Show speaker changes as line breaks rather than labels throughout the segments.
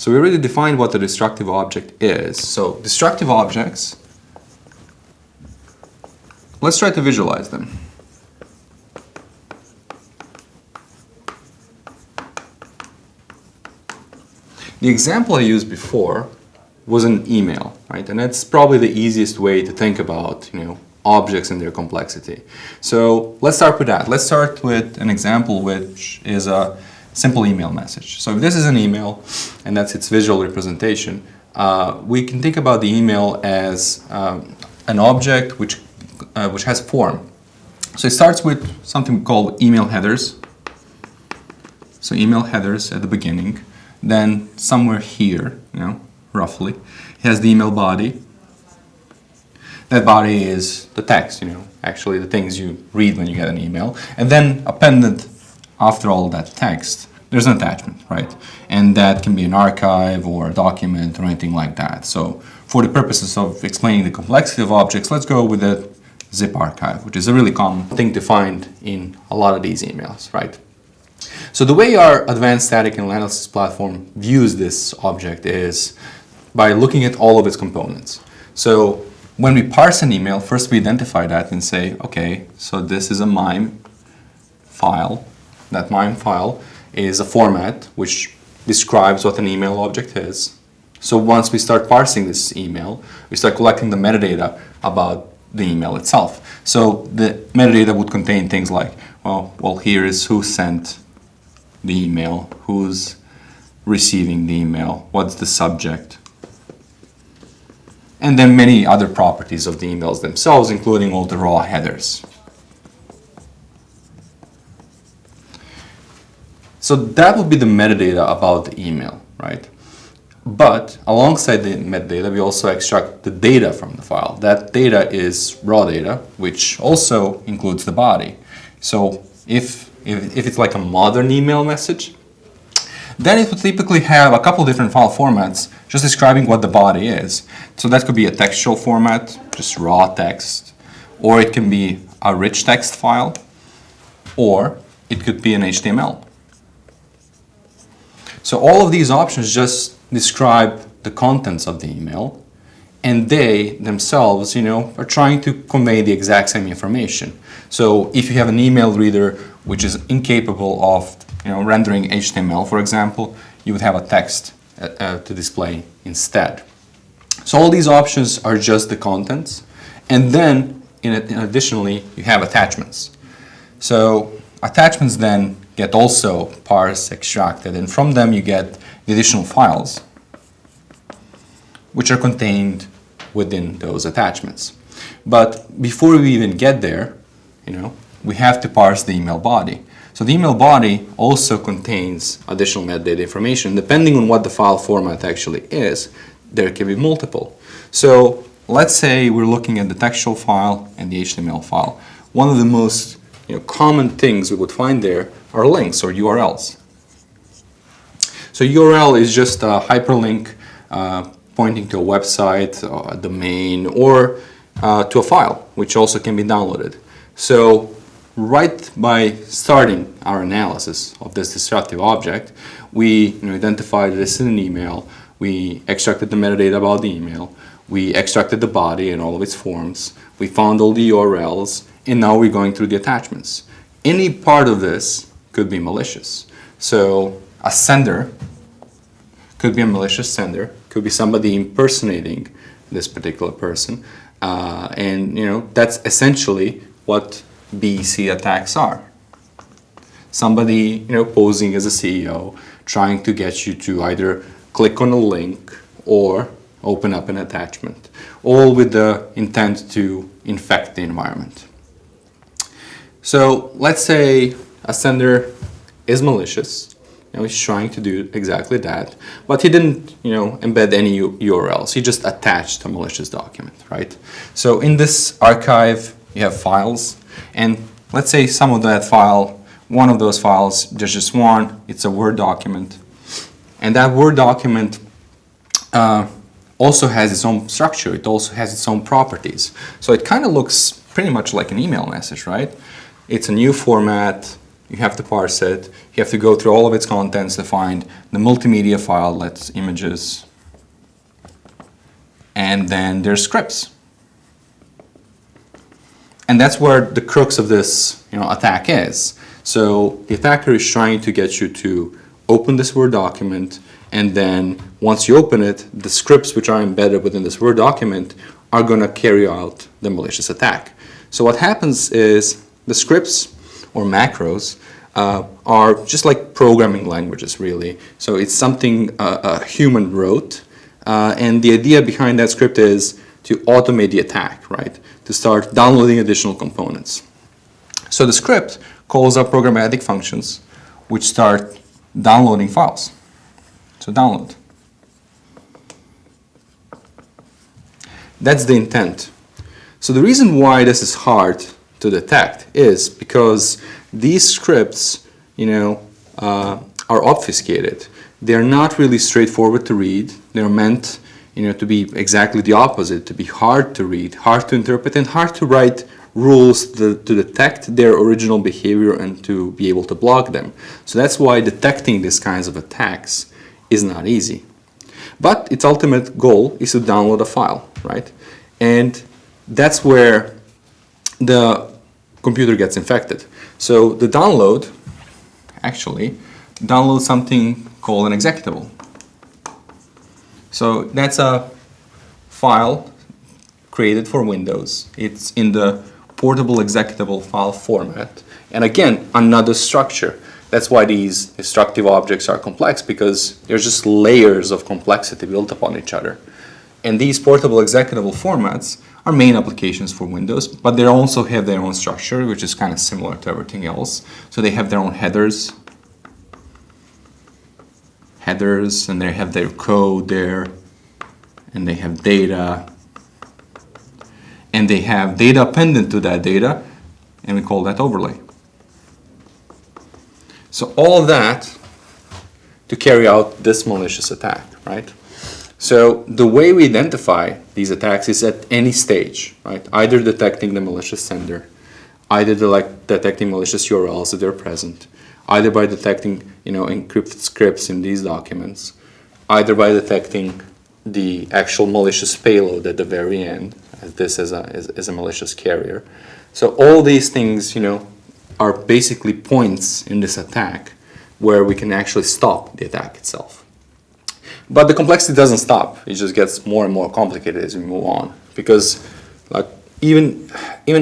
So we already defined what a destructive object is. So destructive objects, let's try to visualize them. The example I used before was an email, right? And that's probably the easiest way to think about, objects and their complexity. So let's start with that. Let's start with an example which is a simple email message. So if this is an email and that's its visual representation, we can think about the email as an object which has form. So it starts with something called email headers. So email headers at the beginning. Then somewhere here, roughly, it has the email body. That body is the text, actually the things you read when you get an email. And then appended after all that text, there's an attachment, right? And that can be an archive or a document or anything like that. So for the purposes of explaining the complexity of objects, let's go with the zip archive, which is a really common thing to find in a lot of these emails, right? So the way our advanced static analysis platform views this object is by looking at all of its components. So when we parse an email, first we identify that and say, okay, so this is a MIME file. That MIME file is a format which describes what an email object is. So once we start parsing this email, we start collecting the metadata about the email itself. So the metadata would contain things like, well, here is who sent the email, who's receiving the email, what's the subject, and then many other properties of the emails themselves, including all the raw headers. So that would be the metadata about the email, right? But alongside the metadata, we also extract the data from the file. That data is raw data, which also includes the body. So if it's like a modern email message, then it would typically have a couple different file formats just describing what the body is. So that could be a textual format, just raw text, or it can be a rich text file, or it could be an HTML. So all of these options just describe the contents of the email, and they themselves, are trying to convey the exact same information. So if you have an email reader which is incapable of rendering HTML, for example, you would have a text to display instead. So all these options are just the contents, and then additionally you have attachments. So attachments then get also parsed, extracted, and from them you get the additional files which are contained within those attachments. But before we even get there, we have to parse the email body. So the email body also contains additional metadata information. Depending on what the file format actually is, there can be multiple. So let's say we're looking at the textual file and the HTML file. One of the most common things we would find there are links or URLs. So URL is just a hyperlink pointing to a website, a domain, or to a file, which also can be downloaded. So right by starting our analysis of this destructive object, we identified this is an email, we extracted the metadata about the email, we extracted the body and all of its forms, we found all the URLs, and now we're going through the attachments. Any part of this could be malicious. So a sender could be a malicious sender, could be somebody impersonating this particular person, and that's essentially what BEC attacks are. Somebody posing as a CEO, trying to get you to either click on a link or open up an attachment, all with the intent to infect the environment. So let's say a sender is malicious, he's trying to do exactly that, but he didn't embed any URLs, he just attached a malicious document, right? So in this archive you have files, and let's say some of that file, one of those files, there's just one, it's a Word document, and that Word document also has its own structure, it also has its own properties. So it kind of looks pretty much like an email message, right? It's a new format, you have to parse it, you have to go through all of its contents to find the multimedia file, that's images, and then there's scripts. And that's where the crux of this attack is. So the attacker is trying to get you to open this Word document, and then once you open it, the scripts which are embedded within this Word document are going to carry out the malicious attack. So what happens is the scripts or macros are just like programming languages, really. So it's something a human wrote, and the idea behind that script is to automate the attack, right? To start downloading additional components. So the script calls up programmatic functions which start downloading files. So download. That's the intent. So the reason why this is hard to detect is because these scripts, are obfuscated. They're not really straightforward to read. They're meant, to be exactly the opposite, to be hard to read, hard to interpret, and hard to write rules to detect their original behavior and to be able to block them. So that's why detecting these kinds of attacks is not easy. But its ultimate goal is to download a file, right? And that's where the computer gets infected. So the download actually downloads something called an executable. So that's a file created for Windows. It's in the portable executable file format. And again, another structure. That's why these destructive objects are complex, because there's just layers of complexity built upon each other. And these portable executable formats are main applications for Windows, but they also have their own structure, which is kind of similar to everything else. So they have their own headers, and they have their code there, and they have data, and they have data appended to that data, and we call that overlay. So all of that to carry out this malicious attack, right? So the way we identify these attacks is at any stage, right? Either detecting the malicious sender, either detecting malicious URLs if they're present, either by detecting encrypted scripts in these documents, either by detecting the actual malicious payload at the very end, as this is a malicious carrier. So all these things, are basically points in this attack where we can actually stop the attack itself. But the complexity doesn't stop. It just gets more and more complicated as we move on, because even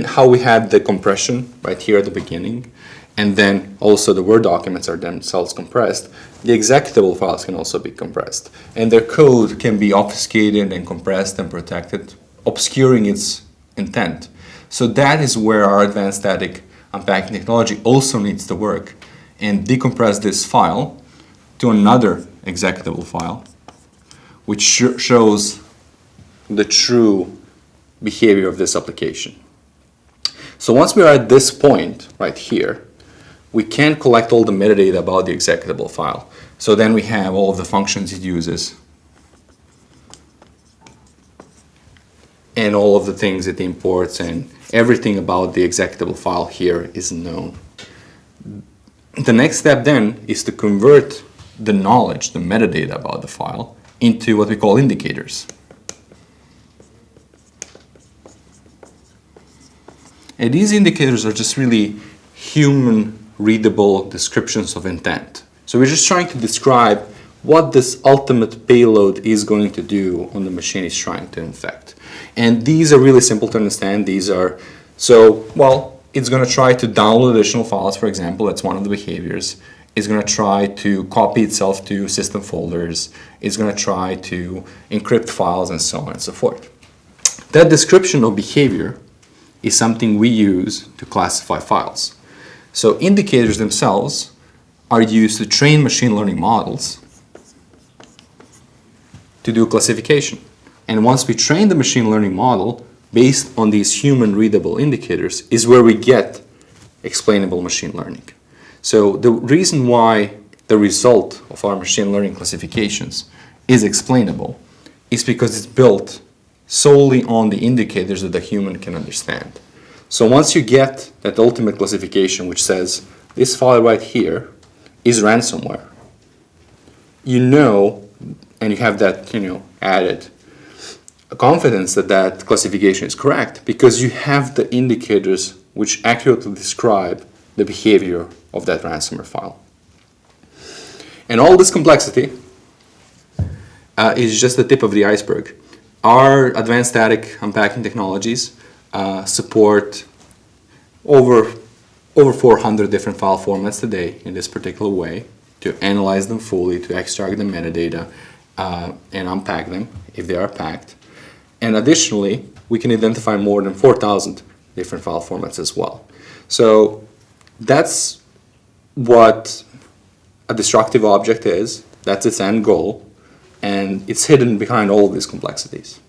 how we had the compression right here at the beginning, and then also the Word documents are themselves compressed, the executable files can also be compressed. And their code can be obfuscated and compressed and protected, obscuring its intent. So that is where our advanced static unpacking technology also needs to work and decompress this file to another executable file, which shows the true behavior of this application. So once we are at this point right here, we can collect all the metadata about the executable file. So then we have all of the functions it uses and all of the things it imports, and everything about the executable file here is known. The next step then is to convert the knowledge, the metadata about the file, into what we call indicators. And these indicators are just really human readable descriptions of intent. So we're just trying to describe what this ultimate payload is going to do on the machine it's trying to infect. And these are really simple to understand. These are, it's going to try to download additional files, for example. That's one of the behaviors. It's going to try to copy itself to system folders. It's going to try to encrypt files, and so on and so forth. That description of behavior is something we use to classify files. So indicators themselves are used to train machine learning models to do classification. And once we train the machine learning model based on these human readable indicators is where we get explainable machine learning. So the reason why the result of our machine learning classifications is explainable is because it's built solely on the indicators that the human can understand. So once you get that ultimate classification which says this file right here is ransomware, you know, and you have that, added confidence that that classification is correct because you have the indicators which accurately describe the behavior of that ransomware file. And all this complexity is just the tip of the iceberg. Our advanced static unpacking technologies support over 400 different file formats today in this particular way to analyze them fully, to extract the metadata, and unpack them if they are packed. And additionally, we can identify more than 4,000 different file formats as well. So that's what a destructive object is. That's its end goal. And it's hidden behind all of these complexities.